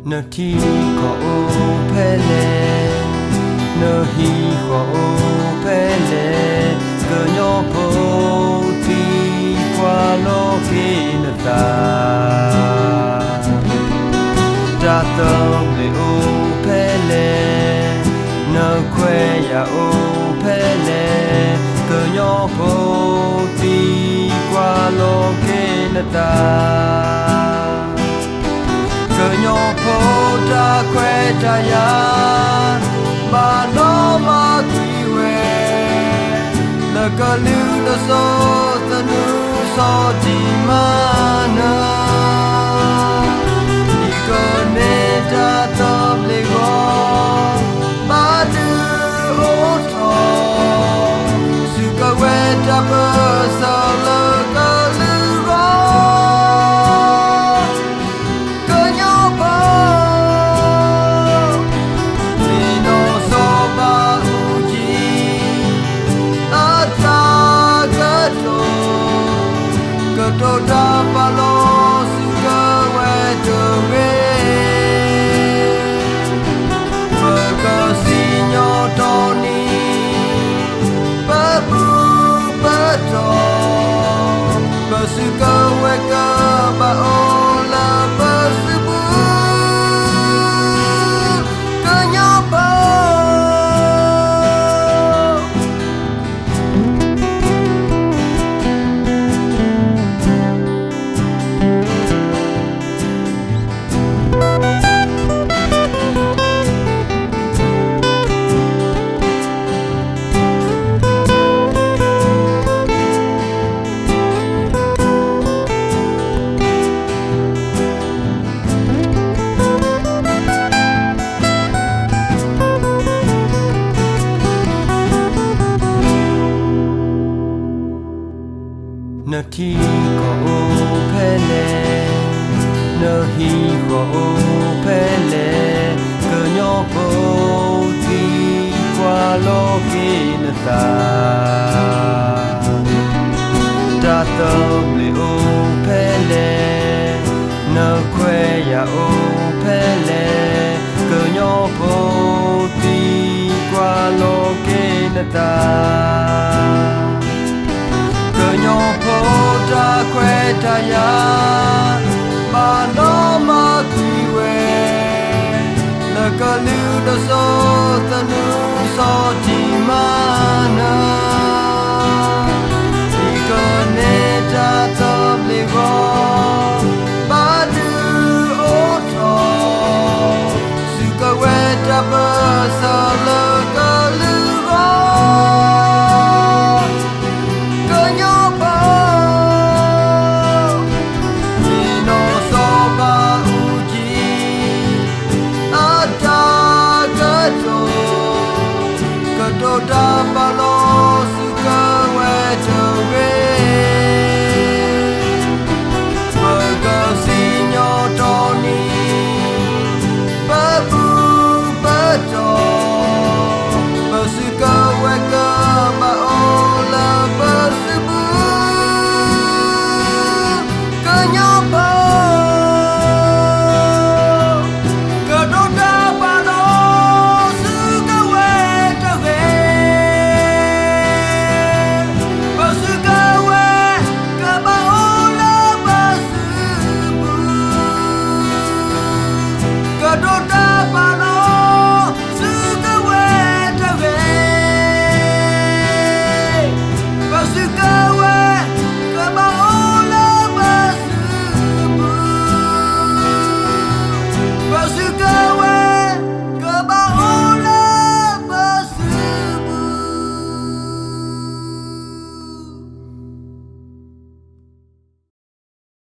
nơ thi có phê lê nơ hi có phê lê cơ nhô bồ ti qua lô kê nơ ta ra tâm lê phê lê nơ quê ya phê lê cơ nhô bồ ti qua lô kê nơ ta cơ nhô phố ra quê ra ya mà nó mà quy về là cơ lưu đó so ta nu so chỉ mà nơ đi cơ nê ra tâm lê gò ba đưa ô thọ sự cơ quê ra bơ sao lơ cơ lưu gò Tô ra ba lô sự cơ quê trở về bờ cơ si nhô tô ni bờ bu bờ trò bờ sự cơ quê cơ ba ô là bờ sự bu cơ nhô bờ nơ thi có phê lê nơ hi có phê lê cơ nhô bồ ti qua lô kê nơ ta ra tâm lê phê lê nơ quê ya phê lê cơ nhô bồ ti qua lô kê nơ ta cơ nhô phố ra quê ra ya mà nó mà quy về là cơ lưu đó so ta nu so chỉ mà nơ